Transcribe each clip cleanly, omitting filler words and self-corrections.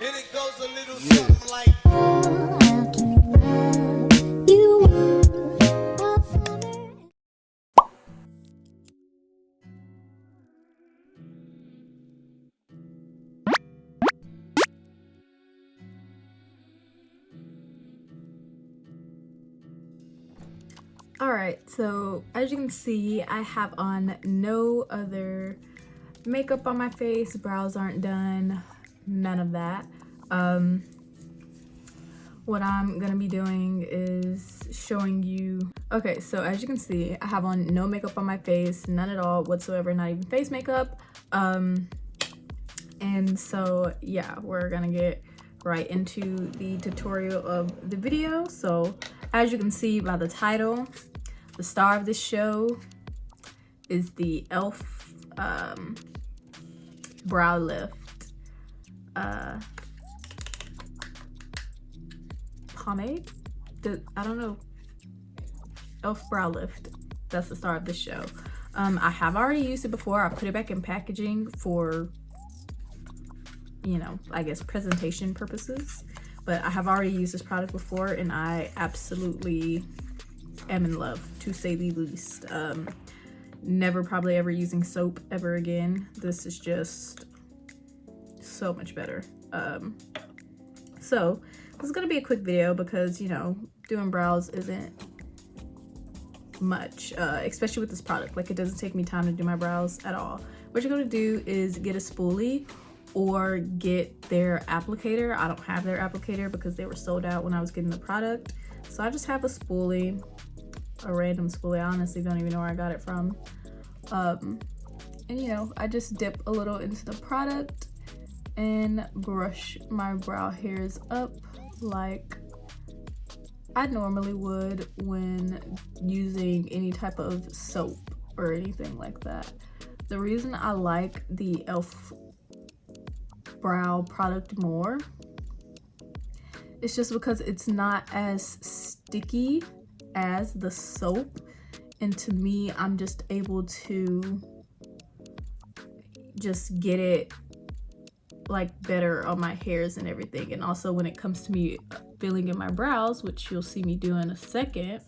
And it goes a little something like. Alright, so as you can see, I have on no other makeup on my face, brows aren't done, none of that. What I'm gonna be doing is showing you. Okay, so as you can see, I have on no makeup on my face, none at all whatsoever, not even face makeup. And so yeah, we're gonna get right into the tutorial of the video. So as you can see by the title, the star of this show is the E.L.F. Brow Lift pomade. I don't know. E.L.F. Brow Lift. That's the star of this show. I have already used it before. I put it back in packaging for, you know, I guess presentation purposes. But I have already used this product before and I absolutely am in love, to say the least. Never probably ever using soap ever again. This is just so much better. So this is gonna be a quick video because, you know, doing brows isn't much, especially with this product. Like, it doesn't take me time to do my brows at all. What you're gonna do is get a spoolie or get their applicator. I don't have their applicator because they were sold out when I was getting the product. So I just have a spoolie, a random spoolie. I honestly don't even know where I got it from. And you know, I just dip a little into the product and brush my brow hairs up like I normally would when using any type of soap or anything like that. The reason I like the E.L.F. brow product more is just because it's not as sticky as the soap, and to me, I'm just able to just get it like better on my hairs and everything. And also when it comes to me filling in my brows, which you'll see me do in a second,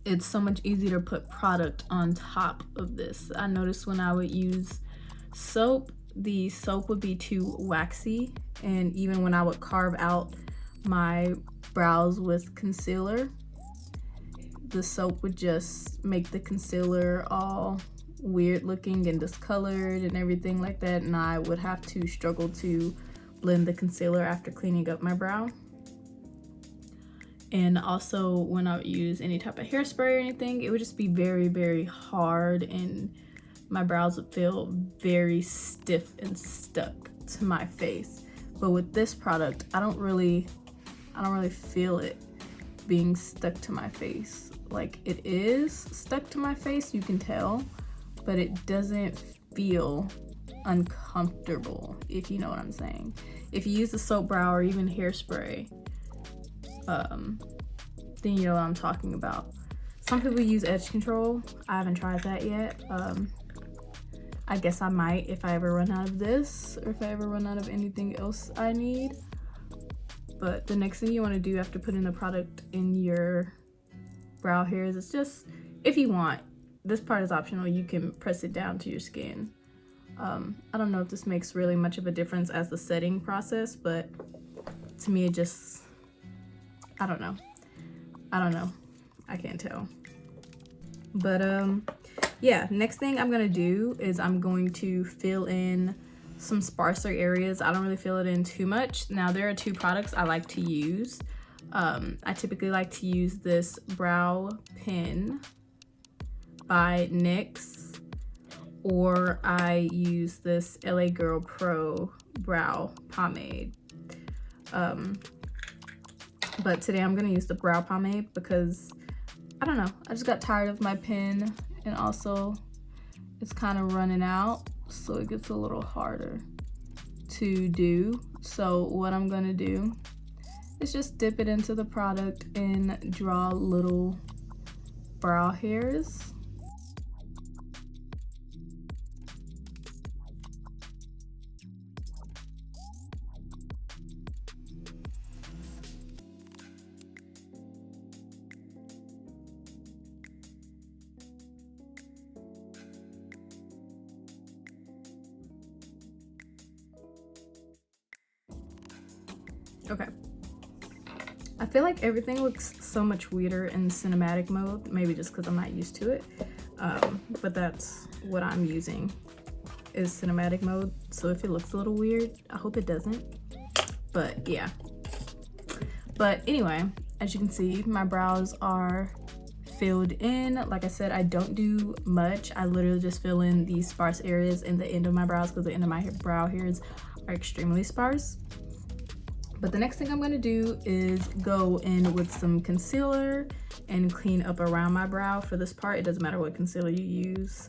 it's so much easier to put product on top of this. I noticed when I would use soap, the soap would be too waxy, and even when I would carve out my brows with concealer, the soap would just make the concealer all weird looking and discolored and everything like that, and I would have to struggle to blend the concealer after cleaning up my brow. And also when I would use any type of hairspray or anything, it would just be very, very hard and my brows would feel very stiff and stuck to my face. But with this product, I don't really feel it being stuck to my face. Like, it is stuck to my face, you can tell, but it doesn't feel uncomfortable, if you know what I'm saying. If you use the soap brow or even hairspray, then you know what I'm talking about. Some people use edge control. I haven't tried that yet. I guess I might if I ever run out of this, or if I ever run out of anything else I need. But the next thing you want to do after putting the product in your brow hairs is just, if you want, this part is optional, you can press it down to your skin. I don't know if this makes really much of a difference as the setting process, but to me it just, I don't know, I can't tell. But yeah, next thing I'm gonna do is I'm going to fill in some sparser areas. I don't really fill it in too much. Now, there are two products I like to use. I typically like to use this brow pen by NYX, or I use this LA Girl Pro brow pomade. But today I'm gonna use the brow pomade because, I don't know, I just got tired of my pen, and also it's kind of running out, so it gets a little harder to do. So what I'm gonna do is just dip it into the product and draw little brow hairs. Okay. I feel like everything looks so much weirder in cinematic mode, maybe just because I'm not used to it. But that's what I'm using, is cinematic mode. So if it looks a little weird, I hope it doesn't. But yeah. But anyway, as you can see, my brows are filled in. Like I said, I don't do much. I literally just fill in these sparse areas in the end of my brows because the end of my brow hairs are extremely sparse. But the next thing I'm gonna do is go in with some concealer and clean up around my brow for this part. It doesn't matter what concealer you use.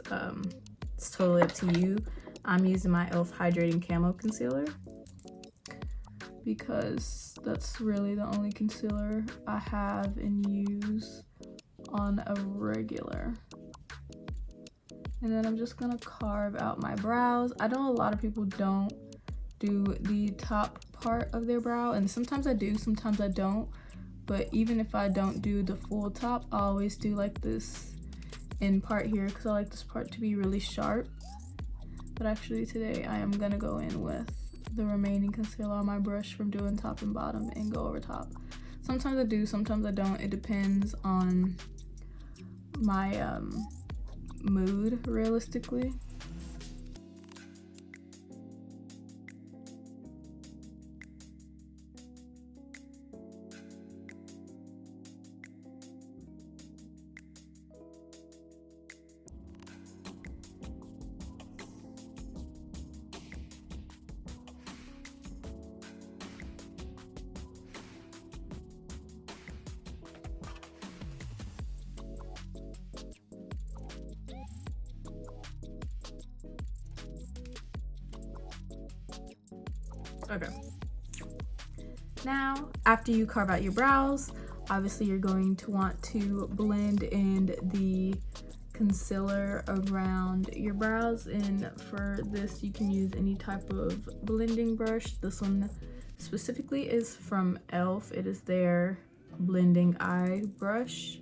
It's totally up to you. I'm using my E.L.F. Hydrating Camo Concealer because that's really the only concealer I have and use on a regular. And then I'm just gonna carve out my brows. I know a lot of people don't do the top part of their brow, and sometimes I do, sometimes I don't. But even if I don't do the full top, I always do like this end part here because I like this part to be really sharp. But actually today I am gonna go in with the remaining concealer on my brush from doing top and bottom and go over top. Sometimes I do, sometimes I don't. It depends on my mood, realistically. Okay. Now, after you carve out your brows, obviously you're going to want to blend in the concealer around your brows. And for this, you can use any type of blending brush. This one specifically is from E.L.F. It is their blending eye brush.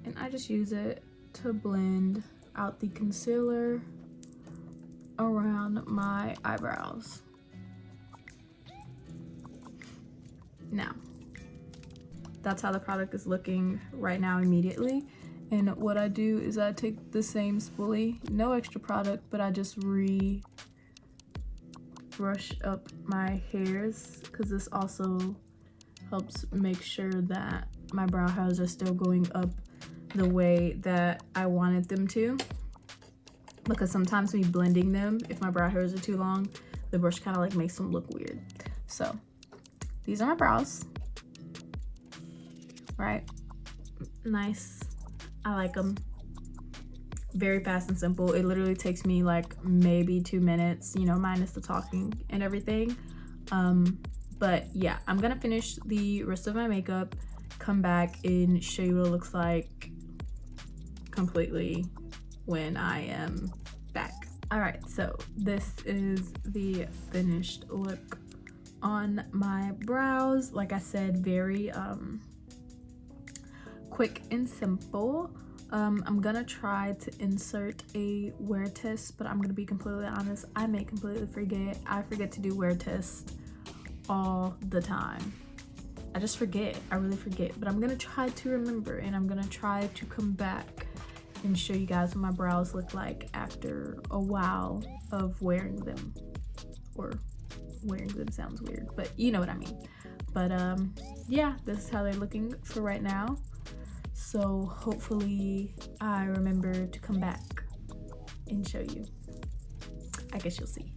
And I just use it to blend out the concealer around my eyebrows. Now, that's how the product is looking right now immediately. And what I do is I take the same spoolie, no extra product, but I just brush up my hairs because this also helps make sure that my brow hairs are still going up the way that I wanted them to. Because sometimes me blending them, if my brow hairs are too long, the brush kind of like makes them look weird. So these are my brows, right? Nice, I like them. Very fast and simple. It literally takes me like maybe 2 minutes, you know, minus the talking and everything. But yeah, I'm gonna finish the rest of my makeup, come back and show you what it looks like completely when I am back. All right, so this is the finished look on my brows. Like I said, very quick and simple. I'm gonna try to insert a wear test, but I'm gonna be completely honest, I may completely forget. I forget to do wear tests all the time. I just forget, I really forget, but I'm gonna try to remember, and I'm gonna try to come back and show you guys what my brows look like after a while of wearing them. Or wearing them sounds weird, but you know what I mean. But yeah, this is how they're looking for right now. So hopefully I remember to come back and show you. I guess you'll see.